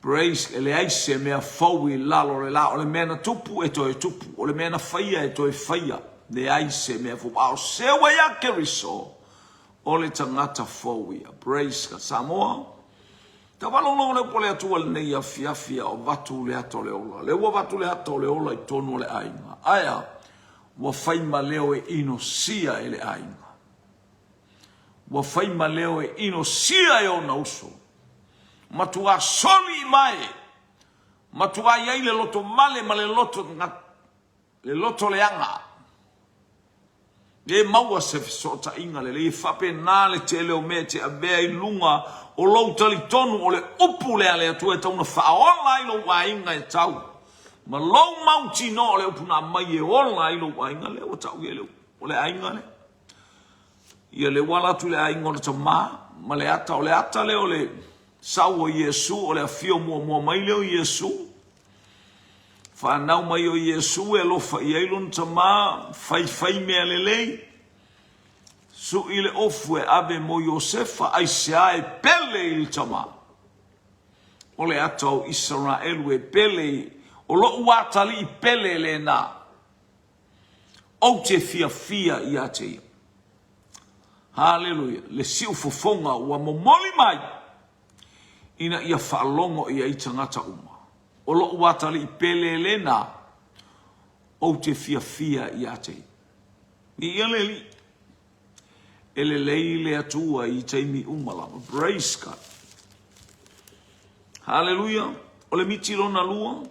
S1: Praise ele aise mea faui lalo le la o le mea na tupu e toe tupu o le mea na whaia e toe whaia. Le aise mea fu ao sewa ya Keriso o le tangata faui. Praise ka Samoa. Ta walongo le pole atua le nei a fiafia o vatu le ato le ola. Le ua vatu le ato le ola i tonu le ainga. Aya, wa whaima leo e ino sia e le ainga. Wa whaima leo e ino sia e o nauso. Matua soli mai. Matua iai le loto male ma le loto le anga. Le maua se sota inga le whape nā le te leo me te avea i lunga o lau tali tonu o le upu lea le atua e tauna whaola ilo wa inga e tau. Ma lau mauti no le upu nā mai e ola ilo wa inga le o tau e leo. O le ainga le. Ia le wala tu le ainga o le tamā. Ma le ata leo le sau o Yesu o le afio mua mai leo Yesu. Whanau mai o Yesu e lofa i eilon tamā, whai mea lelei. Su i le ofu e ave mo Josefa, ai sea e pele i le tamā. O le atau Israelu e pele, o lo uatali i pele le nā. O te fia i ate ia. Hallelujah. Le siu fofonga ua momoli mai. Ina ia whaalongo ia i tangata uma. O lo watali pele lena o te fia i ate. Ni ialeli. Ele leile atua i teimi umalama. Praise God. Hallelujah. O le miti lona lua.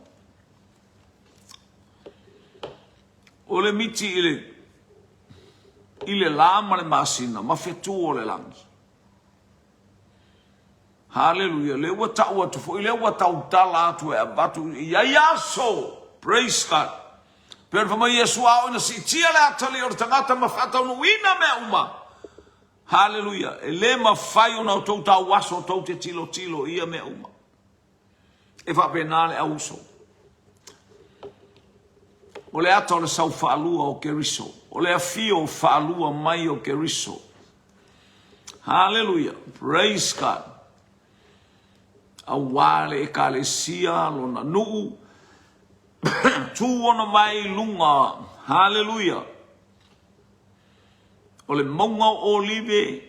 S1: O le miti ile lama le masina. Mafetu o le langi. Hallelujah. Le ua tau atu fo. Le ua tau tala atu e abatu. Ia yaso. Praise God. Pero fama Yesu au ina si tia le atali o tangata mafata unu ina me uma. Haleluia. E le mawhai o nau tau tau waso tau te tilo ia me uma. E whapenale a uso. O le ato le sau whaalua o Keriso. O le afio whaalua mai o Keriso. Hallelujah. Praise God. A wale e kalesia lona nuu. Tuona mai lunga. Hallelujah. O le maunga o olive.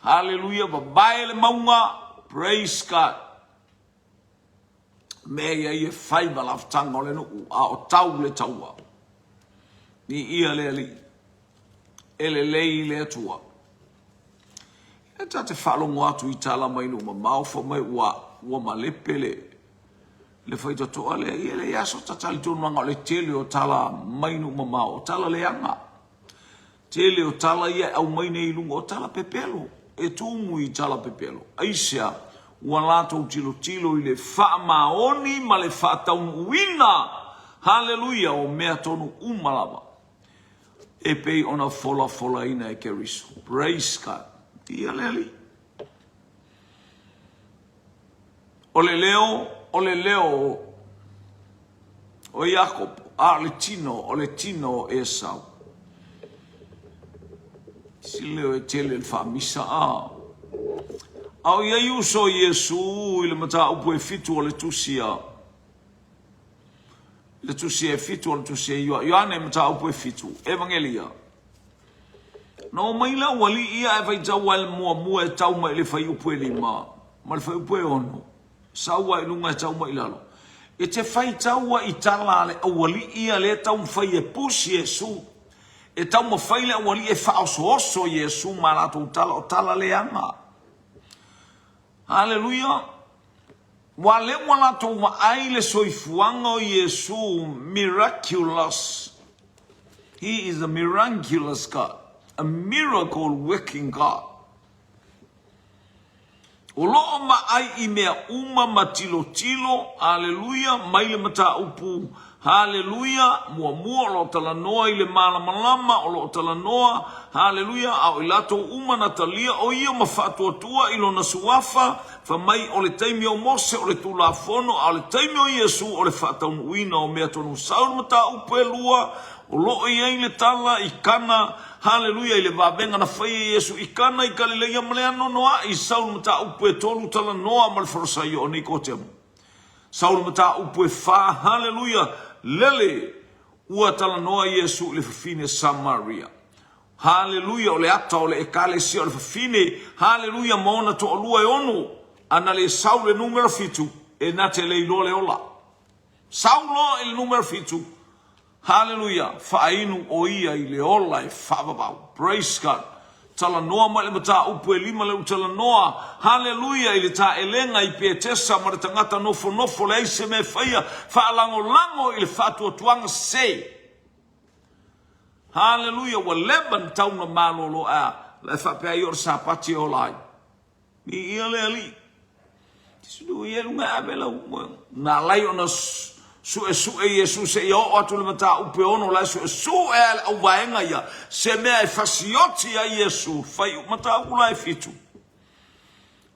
S1: Hallelujah. Babae le maunga. Praise God. Mea ia whai malaftanga o le nuu. A o tau le taua. Ni ia le ali. Ele lei le atua. E ta te whalongo atu I tala mai no ma maufa mai ua ma lepele. Le whaita toa le ia le yaso tatali tonanga o le tele o tala mai no ma mau. O tala le anga. Tele o tala ia au mai nei lunga o tala pepelo. E tumu I tala pepelo. Aisea ua lato tilo I le wha maoni ma le wha taunu uina. Hallelujah o mea tonu umalama. E pei ona fola ina e Keriso. Praise God. Ia leli. O le leo o Jacob, o le tino Esau. Si leo e tele le whamisa a. Au ia iuso Yesu I le mata upu e fitu o le tusia. Le tusia e fitu o le tusia Ioane mata upu e fitu. Evangelia. No maila wali ia e vai taua le mua e tau mai le fai upu e lima. Ma le fai upu e ono. Saua I lunga e tau mai lalo. E te fai taua I tala le awali ia le tau fai e pusi Yesu. E tau ma fai le awali e fa oso Yesu ma lato utala o tala le anga. Hallelujah. Wale lato wa ai le soifuanga o Yesu miraculous. He is a miraculous God. A miracle working God. O loo ma ai I mea uma matilo. Hallelujah. Maile mata upu. Hallelujah. Mua lo talanoa I le malama o lo talanoa. Hallelujah. Au ilato uma natalia o ia mafatuatua I lo nasuafa. Fa mai o le taimi o Mose o le tulafono. O le taimi o Yesu o le whataunu uina o mea tonu saun mata upu e lua. O loo I le tala I kana. Hallelujah, ile vabenga na fai Yesu ikana I Galileia male ano noa I Saul mata upu e tolu tala noa mal forsaio o Nicotemo. Saul mata upu e fa, hallelujah, lele ua tala noa Yesu le fafine Samaria. Hallelujah, o le ata o le ekalesia o le fafine, hallelujah, maona to olua e ono, ana le Saul e numero fitu, e nate le ilo le ola. Saul lo e numero fitu. Hallelujah. Whainu o ia I le ola e whababau. Praise God. Tala noa ma le mata upu e lima le utala noa. Hallelujah. I le ta elenga I pe tesa ma le tangata nofo le aise me whaia. Whaalango I le whatua tuanga se. Hallelujah. Wa leban tauna malolo a. Le whapea I or sa pati o lai. Ni ia le ali. Tisudu ia lunga abela umwe. Na lai ona su e Yesu se o atu le mata upe ono la su e au vaenga ia se mea e fasioti a Yesu fai mata ula e fitu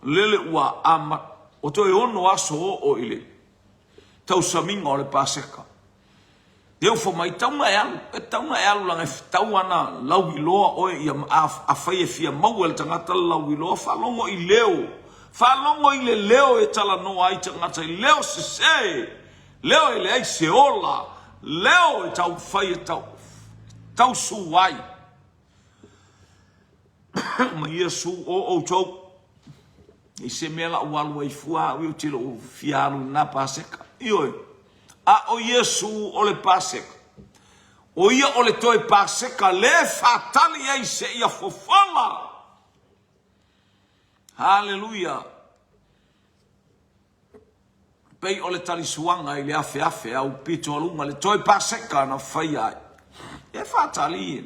S1: lele ua ama o to e ono aso o ile tau saminga o le paseka deu fo mai tauna e alu langa tau ana lau iloa o ia a fai e fia mau el tangata lau iloa falongo I le leo e tala no ai tangata I leo se leo ele ai se ola. Leo e tau fai e tau suai. Ma Yesu o tau. I se mela ualu ai fua. Ui tilo u fialu na paseka. Ioi. A o Yesu o le paseka. O ia o le toe paseka. Le fatali ai se ia fofala. Hallelujah. Pei o le talisuanga I le afe au pito alunga le toi paseka na whai ai. E whatali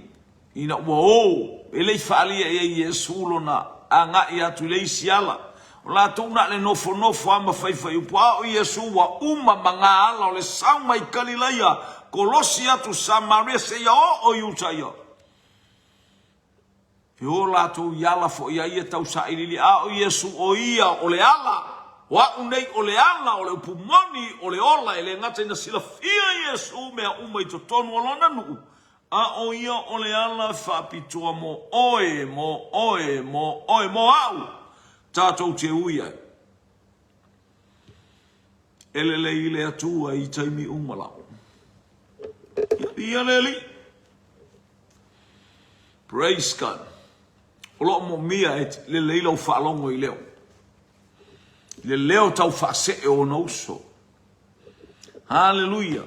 S1: ina ua e le whali e Yesu lona a ngai atu le isiala. O la tūna le nofo ama whai upu o Yesu wa uma manga ala o le sauma I Galileia. Kolosi atu Samaria se ia o Utaia. Hiola tu yala fo ia ia tau sa ilili a o Yesu o ia o le ala. Wa unei o le ala o le upumoni o le ola ele ngata ina sila fia Yesu mea umai to tonu olona nuu. A o ia o le ala whapitua mo oe mo au. Tātou te uia. Ele le ile atua I taimi umalao. Ia leli. Praise God. Olo mo mia et le leilo whaalongo I leo. Le leo tau whaase e o nouso. Hallelujah.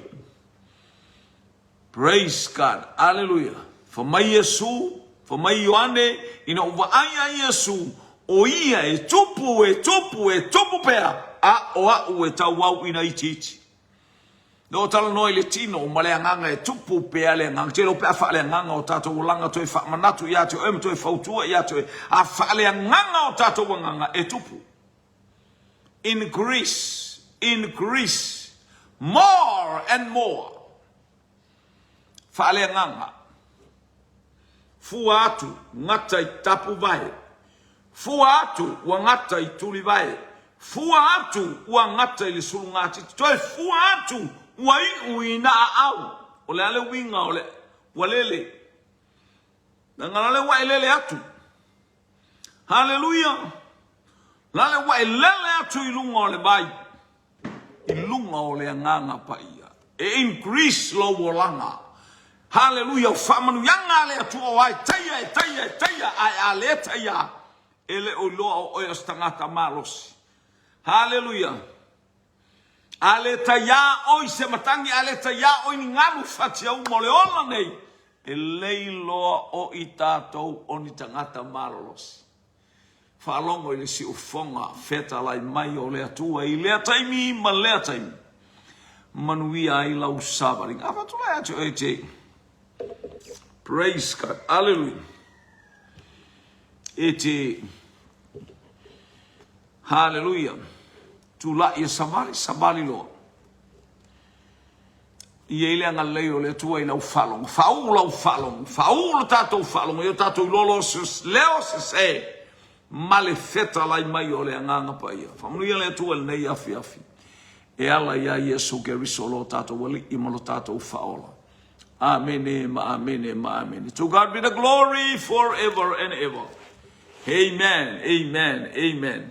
S1: Praise God. Hallelujah. For mai Yesu, for mai Ioane, ina uwa aya Yesu, o ia e tupu pea, a o e tau wau ina iti. No tala noi le tino, o male anganga e tupu pea le anganga, te lo pea wha le anganga o tato ulanga toi wha manatu ia te o em toi fautua ia te a wha le anganga o tato wanganga e tupu. Increase, more and more. Wha le anganga. Fua atu, ngata I tapu vai. Fua atu, wa ngata I tuli vai. Fua atu, wa ngata I le sulu ngati. Toi fua atu, wa I uina au. Ole ale winga ole, walele. Nangalale wa ilele atu. Hallelujah. Lale wa ilele atu ilunga ole bai. Ilunga ole anganga pa ia. E increase lo wolanga. Hallelujah. Famanu yanga ale atu o ai. Taya. Ai ale taya. Ele o loa o estangata malos. Hallelujah. Ale taya oi se matangi ale taya oi ni ngamu fatia umole ola nei. Ele loa o itato o ni tangata malos. Falongo ile si ufonga feta lai mai o le atua I lea taimi ma lea taimi. Manuia I lau sabaring. Apa tu lai atu e praise God. Hallelujah. Hallelujah. Tu la ia sabali lo. Ia ile anga leo le tua I lau falong. Faulu tatou falong. Io tatou lolo leo se male feta lai mai o le anganga pa ia. Whamuia le tua le nei afi. E ala ia Yesu ke risolo tatou wali imalo tatou faola. Amen. To God be the glory forever and ever. Amen.